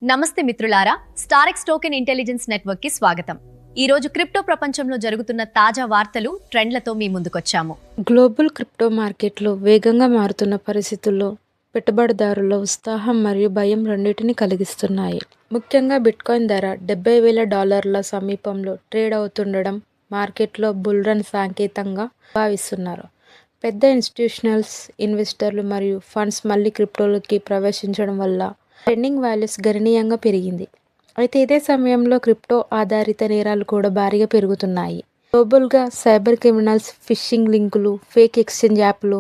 నమస్తే మిత్రులారా, స్టారెక్స్ token intelligence network కి స్వాగతం. ఈ రోజు క్రిప్టో ప్రపంచంలో జరుగుతున్న తాజా వార్తలు, ట్రెండ్లతో మీ ముందుకొచ్చాము. గ్లోబల్ క్రిప్టో మార్కెట్లు వేగంగా మారుతున్న పరిస్థితుల్లో పెట్టుబడిదారుల ఉత్సాహం మరియు భయం రెండింటిని కలిగిస్తున్నాయి. ముఖ్యంగా బిట్కాయిన్ ధర $70,000 సమీపంలో ట్రేడ్ అవుతుండడం మార్కెట్లో బుల్ రన్ సంకేతంగా భావిస్తున్నారు. పెద్ద ఇన్స్టిట్యూషనల్స్, ఇన్వెస్టర్లు మరియు ఫండ్స్ మళ్ళీ క్రిప్టోలోకి ప్రవేశించడం వల్ల ట్రెండింగ్ వాల్యూస్ గణనీయంగా పెరిగింది. అయితే ఇదే సమయంలో క్రిప్టో ఆధారిత నేరాలు కూడా భారీగా పెరుగుతున్నాయి. గ్లోబల్గా సైబర్ క్రిమినల్స్ ఫిషింగ్ లింకులు, ఫేక్ ఎక్స్చేంజ్ యాప్లు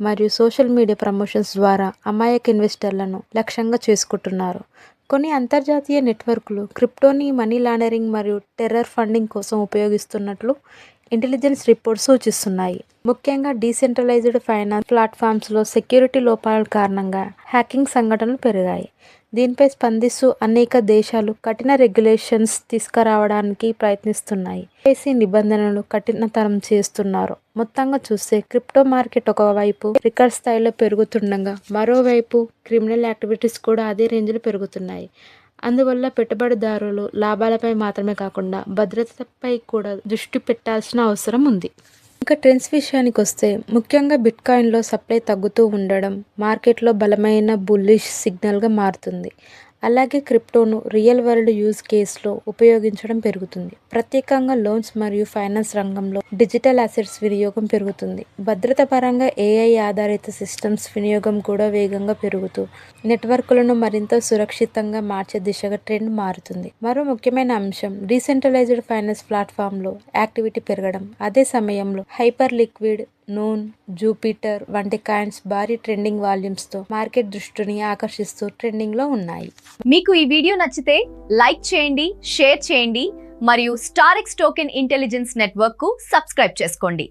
మరియు సోషల్ మీడియా ప్రమోషన్స్ ద్వారా అమాయక ఇన్వెస్టర్లను లక్ష్యంగా చేసుకుంటున్నారు. కొన్ని అంతర్జాతీయ నెట్వర్క్లు క్రిప్టోని మనీ లాండరింగ్ మరియు టెర్రర్ ఫండింగ్ కోసం ఉపయోగిస్తున్నట్లు ఇంటెలిజెన్స్ రిపోర్ట్స్ సూచిస్తున్నాయి. ముఖ్యంగా డీసెంట్రలైజ్డ్ ఫైనాన్స్ ప్లాట్ఫామ్స్లో సెక్యూరిటీ లోపాల కారణంగా హ్యాకింగ్ సంఘటనలు పెరిగాయి. దీనిపై స్పందిస్తూ అనేక దేశాలు కఠిన రెగ్యులేషన్స్ తీసుకురావడానికి ప్రయత్నిస్తున్నాయి. కేసీ నిబంధనలు కఠినతరం చేస్తున్నారు. మొత్తంగా చూస్తే క్రిప్టో మార్కెట్ ఒకవైపు రికార్డ్ స్థాయిలో పెరుగుతుండగా మరోవైపు క్రిమినల్ యాక్టివిటీస్ కూడా అదే రేంజ్లో పెరుగుతున్నాయి. అందువల్ల పెట్టుబడిదారులు లాభాలపై మాత్రమే కాకుండా భద్రతపై కూడా దృష్టి పెట్టాల్సిన అవసరం ఉంది. ఇంకా ట్రెండ్స్ విషయానికి వస్తే ముఖ్యంగా బిట్కాయిన్లో సప్లై తగ్గుతూ ఉండడం మార్కెట్లో బలమైన బుల్లిష్ సిగ్నల్గా మారుతుంది. అలాగే క్రిప్టోను రియల్ వరల్డ్ యూజ్ కేసులో ఉపయోగించడం పెరుగుతుంది. ప్రత్యేకంగా లోన్స్ మరియు ఫైనాన్స్ రంగంలో డిజిటల్ అసెట్స్ వినియోగం పెరుగుతుంది. భద్రత పరంగా AI ఆధారిత సిస్టమ్స్ వినియోగం కూడా వేగంగా పెరుగుతూ నెట్వర్క్లను మరింత సురక్షితంగా మార్చే దిశగా ట్రెండ్ మారుతుంది. మరో ముఖ్యమైన అంశం డీసెంట్రలైజ్డ్ ఫైనాన్స్ ప్లాట్ఫామ్లో యాక్టివిటీ పెరగడం. అదే సమయంలో హైపర్ లిక్విడ్, నూన్, జూపిటర్ వంటి కాయిన్స్ భారీ ట్రెండింగ్ వాల్యూమ్స్తో మార్కెట్ దృష్టిని ఆకర్షిస్తూ ట్రెండింగ్లో ఉన్నాయి. మీకు ఈ వీడియో నచ్చితే లైక్ చేయండి, షేర్ చేయండి మరియు స్టారెక్స్ టోకెన్ ఇంటెలిజెన్స్ నెట్వర్క్ కు సబ్స్క్రైబ్ చేసుకోండి.